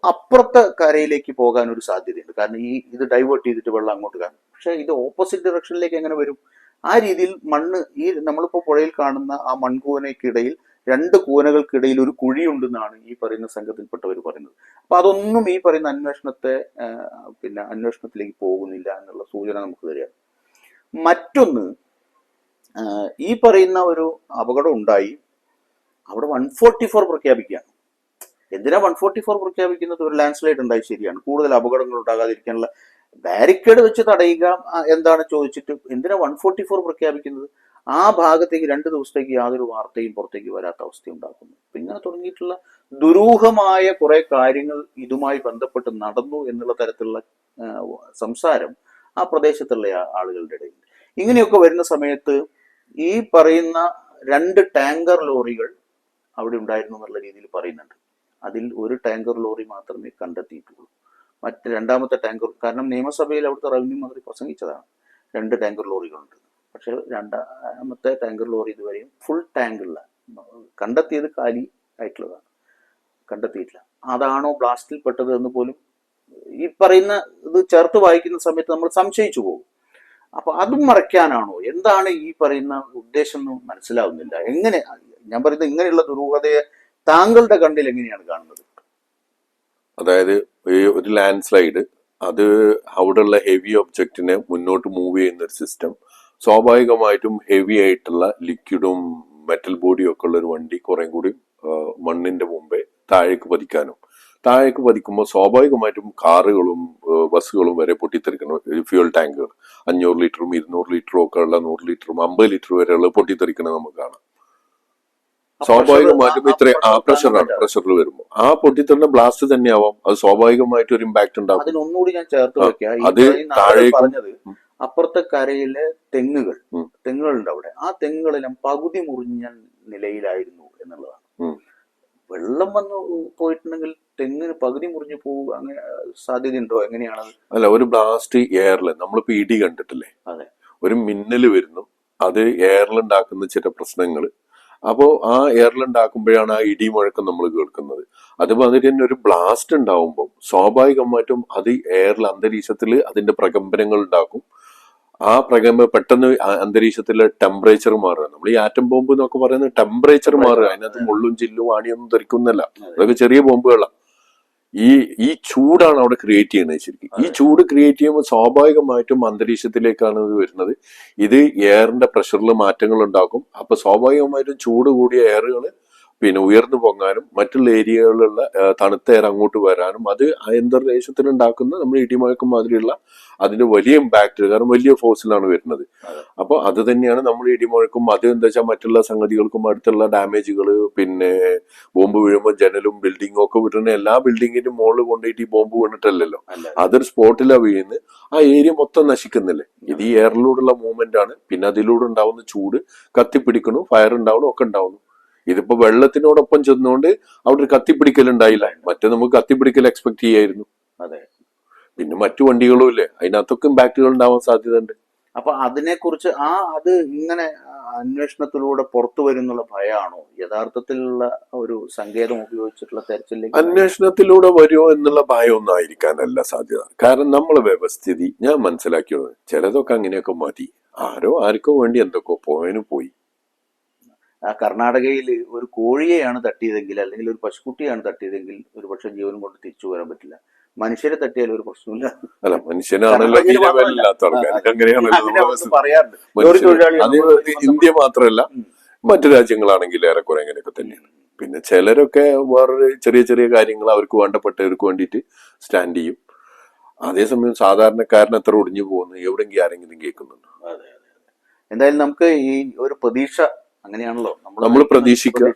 S1: അപ്പുറത്തെ കരയിലേക്ക് പോകാൻ ഒരു സാധ്യതയുണ്ട്. കാരണം ഇത് ഡൈവേർട്ട് ചെയ്തിട്ട് വെള്ളം അങ്ങോട്ട് കാണും. പക്ഷെ ഇത് ഓപ്പോസിറ്റ് ഡയറക്ഷനിലേക്ക് എങ്ങനെ വരും? ആ രീതിയിൽ മണ്ണ് നമ്മളിപ്പോൾ പുഴയിൽ കാണുന്ന ആ മൺകൂനയ്ക്കിടയിൽ 2 കൂനകൾക്കിടയിൽ ഒരു കുഴിയുണ്ടെന്നാണ് ഈ പറയുന്ന സംഘത്തിൽപ്പെട്ടവർ പറയുന്നത്. അപ്പൊ അതൊന്നും ഈ പറയുന്ന അന്വേഷണത്തിലേക്ക് പോകുന്നില്ല എന്നുള്ള സൂചന നമുക്ക് തരിക. മറ്റൊന്ന്, ഈ പറയുന്ന ഒരു അപകടം ഉണ്ടായി, അവിടെ 144 പ്രഖ്യാപിക്കുകയാണ്. എന്തിനാ 144 പ്രഖ്യാപിക്കുന്നത്? ഒരു ലാൻഡ് സ്ലൈഡ് ഉണ്ടായി, ശരിയാണ്, കൂടുതൽ അപകടങ്ങൾ ഉണ്ടാകാതിരിക്കാനുള്ള ബാരിക്കേഡ് വെച്ച് തടയുക എന്താണ് ചോദിച്ചിട്ട് എന്തിനാ 144 പ്രഖ്യാപിക്കുന്നത്? ആ ഭാഗത്തേക്ക് 2 ദിവസത്തേക്ക് യാതൊരു വാർത്തയും പുറത്തേക്ക് വരാത്ത അവസ്ഥ ഉണ്ടാക്കുന്നു. പിന്നെ തുടങ്ങിയിട്ടുള്ള ദുരൂഹമായ കുറെ കാര്യങ്ങൾ ഇതുമായി ബന്ധപ്പെട്ട് നടന്നു എന്നുള്ള തരത്തിലുള്ള സംസാരം ആ പ്രദേശത്തുള്ള ആളുകളുടെ ഇടയിൽ. ഇങ്ങനെയൊക്കെ വരുന്ന സമയത്ത് ഈ പറയുന്ന 2 ടാങ്കർ ലോറികൾ അവിടെ ഉണ്ടായിരുന്നു എന്നുള്ള രീതിയിൽ പറയുന്നുണ്ട്. അതിൽ ഒരു ടാങ്കർ ലോറി മാത്രമേ കണ്ടെത്തിയിട്ടുള്ളൂ. രണ്ടാമത്തെ ടാങ്കർ, കാരണം നിയമസഭയിൽ അവിടുത്തെ റവന്യൂ മന്ത്രി പ്രസംഗിച്ചതാണ്, 2 ടാങ്കർ ലോറികളുണ്ട്. പക്ഷെ രണ്ടാമത്തെ ടാങ്കർ ലോറി ഇതുവരെയും ഫുൾ ടാങ്കുള്ള, കണ്ടെത്തിയത് കാലി ആയിട്ടുള്ളതാണ്, കണ്ടെത്തിയിട്ടില്ല. അതാണോ ബ്ലാസ്റ്റിൽ പെട്ടത് എന്ന് പോലും ഈ പറയുന്ന ഇത് ചേർത്ത് വായിക്കുന്ന സമയത്ത് നമ്മൾ സംശയിച്ചു പോകും. അപ്പൊ അതും മറയ്ക്കാനാണോ, എന്താണ് ഈ പറയുന്ന ഉദ്ദേശം എന്ന് മനസ്സിലാവുന്നില്ല. എങ്ങനെ, ഞാൻ പറയുന്നത് ഇങ്ങനെയുള്ള ദുരൂഹതയെ താങ്കളുടെ കണ്ണിൽ എങ്ങനെയാണ് കാണുന്നത്?
S2: അതായത് ഈ ഒരു ലാൻഡ് സ്ലൈഡ്, അത് അവിടെയുള്ള ഹെവി ഒബ്ജക്റ്റിനെ മുന്നോട്ട് മൂവ് ചെയ്യുന്ന ഒരു സിസ്റ്റം, സ്വാഭാവികമായിട്ടും ഹെവി ആയിട്ടുള്ള ലിക്വിഡും മെറ്റൽ ബോഡിയും ഒക്കെ ഉള്ള ഒരു വണ്ടി കുറെ കൂടി മണ്ണിന്റെ മുമ്പേ താഴേക്ക് പതിക്കാനും, താഴേക്ക് പതിക്കുമ്പോൾ സ്വാഭാവികമായിട്ടും കാറുകളും ബസ്സുകളും വരെ പൊട്ടിത്തെറിക്കണം. ഫ്യൂൽ ടാങ്കുകൾ 500 ലിറ്ററും 200 ലിറ്ററും ഒക്കെ ഉള്ള 100 ലിറ്ററും 50 ലിറ്റർ വരെയുള്ള പൊട്ടിത്തെറിക്കുന്നത് നമുക്ക് കാണാം. സ്വാഭാവികമായിട്ടും പ്രഷറിൽ വരുമ്പോൾ ആ പൊട്ടിത്തെറിന്റെ ബ്ലാസ്റ്റ് തന്നെയാവാം, അത് സ്വാഭാവികമായിട്ട് ഒരു ഇമ്പാക്ട് ഉണ്ടാവും.
S1: അതിനൊന്നുകൂടി ഞാൻ ചേർത്ത് വെക്കാം,
S2: അത് താഴേക്ക്
S1: പറഞ്ഞത് അപ്പുറത്തെ കരയിലെ തെങ്ങുകളുണ്ട് അവിടെ, ആ തെങ്ങുകളെല്ലാം പകുതി മുറിഞ്ഞ നിലയിലായിരുന്നു എന്നുള്ളതാണ്. വെള്ളം വന്ന് പോയിട്ടുണ്ടെങ്കിൽ തെങ്ങിന് പകുതി മുറിഞ്ഞു പോവുക അങ്ങനെ സാധ്യതയുണ്ടോ, എങ്ങനെയാണത്?
S2: അല്ല, ഒരു ബ്ലാസ്റ്റ് എയറിൽ, നമ്മളിപ്പോ ഇടി കണ്ടിട്ടില്ലേ,
S1: അതെ,
S2: ഒരു മിന്നല് വരുന്നു, അത് എയറിലുണ്ടാക്കുന്ന ചില പ്രശ്നങ്ങൾ. അപ്പോൾ ആ എയറിലുണ്ടാക്കുമ്പോഴാണ് ആ ഇടി മുഴക്കം നമ്മൾ കേൾക്കുന്നത്. അതുമാതിരി തന്നെ ഒരു ബ്ലാസ്റ്റ് ഉണ്ടാവുമ്പോൾ സ്വാഭാവികമായിട്ടും അത് എയറിൽ, അന്തരീക്ഷത്തിൽ അതിന്റെ പ്രകമ്പനങ്ങൾ ഉണ്ടാക്കും. ആ പെട്ടെന്ന് അന്തരീക്ഷത്തിലെ ടെമ്പറേച്ചർ മാറുക. നമ്മൾ ഈ ആറ്റം ബോംബ് എന്നൊക്കെ പറയുന്നത് ടെമ്പറേച്ചർ മാറുക, അതിനകത്ത് മുള്ളും ചില്ലും ആണിയൊന്നും ധരിക്കുന്നല്ല, അതൊക്കെ ചെറിയ ബോംബുകളാണ്. ഈ ചൂടാണ് അവിടെ ക്രിയേറ്റ് ചെയ്യുന്നത്. ശരിക്കും ഈ ചൂട് ക്രിയേറ്റ് ചെയ്യുമ്പോൾ സ്വാഭാവികമായിട്ടും അന്തരീക്ഷത്തിലേക്കാണ് ഇത് വരുന്നത്. ഇത് എയറിന്റെ പ്രഷറിൽ മാറ്റങ്ങൾ ഉണ്ടാക്കും. അപ്പൊ സ്വാഭാവികമായിട്ടും ചൂട് കൂടിയ എയറുകൾ പിന്നെ ഉയർന്നു പൊങ്ങാനും മറ്റുള്ള ഏരിയകളിലുള്ള തണുത്ത എയർ അങ്ങോട്ട് വരാനും, അത് അന്തരീക്ഷത്തിൽ ഉണ്ടാക്കുന്ന നമ്മൾ ഇടിമുഴക്കം മാതിരിയുള്ള അതിന്റെ വലിയ ഇമ്പാക്ട്, കാരണം വലിയ ഫോഴ്സിലാണ് വരുന്നത്. അപ്പൊ അത് തന്നെയാണ് നമ്മൾ ഇടിമുഴക്കും. അത് എന്താ വെച്ചാൽ മറ്റുള്ള സംഗതികൾക്കും അടുത്തുള്ള ഡാമേജുകൾ, പിന്നെ ബോംബ് വീഴുമ്പോൾ ജനലും ബിൽഡിങ്ങും ഒക്കെ വീഴുന്ന, എല്ലാ ബിൽഡിങ്ങിന്റെ മുകളിൽ കൊണ്ടുപോയിട്ട് ഈ ബോംബ് വീണിട്ടല്ലല്ലോ, അതൊരു സ്പോട്ടിലാണ് വീഴുന്നത്. ആ ഏരിയ മൊത്തം നശിക്കുന്നില്ലേ. ഇത് ഈ എയറിലൂടെയുള്ള മൂവ്മെന്റ് ആണ്. പിന്നെ അതിലൂടെ ഉണ്ടാവുന്ന ചൂട് കത്തിപ്പിടിക്കണു, ഫയർ ഉണ്ടാവണം, ഒക്കെ ഉണ്ടാവുന്നു. ഇതിപ്പോ വെള്ളത്തിനോടൊപ്പം ചെന്നുകൊണ്ട് അവിടെ ഒരു കത്തിപ്പിടിക്കൽ ഉണ്ടായില്ല. മറ്റേ നമുക്ക് കത്തിപ്പിടിക്കൽ എക്സ്പെക്ട് ചെയ്യായിരുന്നു.
S1: അതെ.
S2: പിന്നെ മറ്റു വണ്ടികളും ഇല്ലേ, അതിനകത്തൊക്കെ ഇമ്പാക്റ്റുകൾ ഉണ്ടാവാൻ സാധ്യതയുണ്ട്.
S1: അപ്പൊ അതിനെക്കുറിച്ച് അത് ഇങ്ങനെ അന്വേഷണത്തിലൂടെ പുറത്തു വരുന്നുള്ള ഭയമാണോ, യഥാർത്ഥത്തിലുള്ള ഒരു സങ്കേതം ഉപയോഗിച്ചിട്ടുള്ള തെരച്ചിലേക്ക്
S2: അന്വേഷണത്തിലൂടെ വരുമോ എന്നുള്ള ഭയമൊന്നും ആയിരിക്കാനല്ല സാധ്യത. കാരണം നമ്മളെ വ്യവസ്ഥിതി ഞാൻ മനസ്സിലാക്കിയത് ചിലതൊക്കെ അങ്ങനെയൊക്കെ മതി, ആരോ ആർക്കോ വേണ്ടി എന്തൊക്കെ പോയി.
S1: കർണാടകയിൽ ഒരു കോഴിയെയാണ് തട്ടിയതെങ്കിൽ, അല്ലെങ്കിൽ ഒരു പശുക്കുട്ടിയാണ് തട്ടിയതെങ്കിൽ ഒരു പക്ഷെ ജീവനും കൊണ്ട് തിരിച്ചു വരാൻ പറ്റില്ല. മനുഷ്യരെ തട്ടിയാൽ ഒരു പ്രശ്നമില്ല.
S2: അല്ല, മനുഷ്യനാണല്ലോ ഇല്ലാത്ത ആൾക്കാർ, അങ്ങനെയാണല്ലോ
S1: പറയാറുണ്ട്.
S2: ഇന്ത്യ മാത്രമല്ല മറ്റു രാജ്യങ്ങളാണെങ്കിൽ ഏറെക്കുറെ അങ്ങനെയൊക്കെ തന്നെയാണ്. പിന്നെ ചിലരൊക്കെ വേറൊരു ചെറിയ ചെറിയ കാര്യങ്ങൾ അവർക്ക് വേണ്ടപ്പെട്ടവർക്ക് വേണ്ടിയിട്ട് സ്റ്റാൻഡ് ചെയ്യും. അതേസമയം സാധാരണക്കാരൻ എത്ര ഒടിഞ്ഞു പോകുന്നു, എവിടെയെങ്കിലും ആരെങ്കിലും കേൾക്കുന്നുണ്ടോ?
S1: അതെ. എന്തായാലും നമുക്ക് ഈ ഒരു പ്രതീക്ഷ അങ്ങനെയാണല്ലോ,
S2: നമ്മൾ പ്രതീക്ഷിക്കുക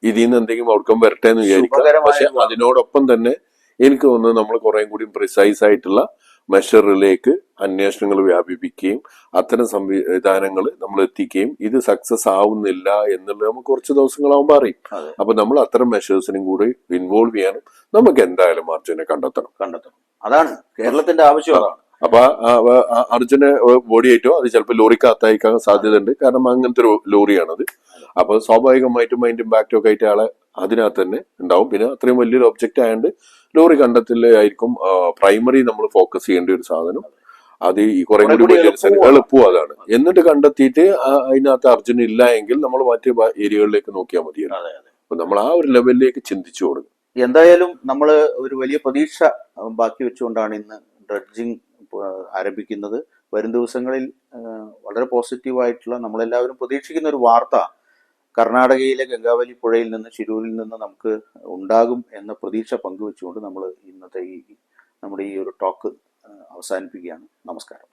S2: ഇതിൽ നിന്ന് എന്തെങ്കിലും ഔട്ട്കം വരട്ടെ എന്ന് വിചാരിക്കുക. പക്ഷെ അതിനോടൊപ്പം തന്നെ എനിക്ക് തോന്നുന്നത് നമ്മൾ കുറെ കൂടി പ്രിസൈസ് ആയിട്ടുള്ള മെഷറിലേക്ക് അന്വേഷണങ്ങൾ വ്യാപിപ്പിക്കുകയും അത്തരം സംവിധാനങ്ങൾ നമ്മൾ എത്തിക്കുകയും ഇത് സക്സസ് ആവുന്നില്ല എന്നുള്ളത് നമുക്ക് കുറച്ച് ദിവസങ്ങളാവുമ്പോൾ അറിയും. അപ്പൊ നമ്മൾ അത്തരം മെഷേഴ്സിനും കൂടി ഇൻവോൾവ് ചെയ്യാനും നമുക്ക് എന്തായാലും അർജുനെ കണ്ടെത്തണം.
S1: അതാണ് കേരളത്തിന്റെ ആവശ്യം.
S2: അപ്പൊ അർജുനെ ബോഡി ആയിട്ടോ അത് ചിലപ്പോൾ ലോറിക്കകത്തയക്കാൻ സാധ്യതയുണ്ട്. കാരണം അങ്ങനത്തെ ഒരു ലോറിയാണത്. അപ്പൊ സ്വാഭാവികമായിട്ടും അതിന്റെ ഇമ്പാക്റ്റ് ഒക്കെ ആയിട്ട് ആളെ അതിനകത്ത് തന്നെ ഉണ്ടാവും. പിന്നെ അത്രയും വലിയൊരു ഒബ്ജക്റ്റ് ആയതുകൊണ്ട് ലോറി കണ്ടെത്തലായിരിക്കും പ്രൈമറി നമ്മൾ ഫോക്കസ് ചെയ്യേണ്ട ഒരു സാധനം. അത് ഈ കുറെ കൂടി വലിയ എളുപ്പവും അതാണ്. എന്നിട്ട് കണ്ടെത്തിയിട്ട് അതിനകത്ത് അർജുൻ ഇല്ല എങ്കിൽ നമ്മൾ മറ്റു ഏരിയകളിലേക്ക് നോക്കിയാൽ മതിയല്ലോ. അപ്പൊ നമ്മൾ ആ ഒരു ലെവലിലേക്ക് ചിന്തിച്ചു കൊടുക്കും.
S1: എന്തായാലും നമ്മൾ ഒരു വലിയ പ്രതീക്ഷ ബാക്കി വെച്ചുകൊണ്ടാണ് ഇന്ന് ഡ്രഡ്ജിങ് ആരംഭിക്കുന്നത്. വരും ദിവസങ്ങളിൽ വളരെ പോസിറ്റീവായിട്ടുള്ള, നമ്മളെല്ലാവരും പ്രതീക്ഷിക്കുന്ന ഒരു വാർത്ത കർണാടകയിലെ ഗംഗാവലി പുഴയിൽ നിന്ന്, ശിരൂരിൽ നിന്ന് നമുക്ക് ഉണ്ടാകും എന്ന പ്രതീക്ഷ പങ്കുവെച്ചുകൊണ്ട് നമ്മൾ ഇന്നത്തെ നമ്മുടെ ഈ ഒരു ടോക്ക് അവസാനിപ്പിക്കുകയാണ്. നമസ്കാരം.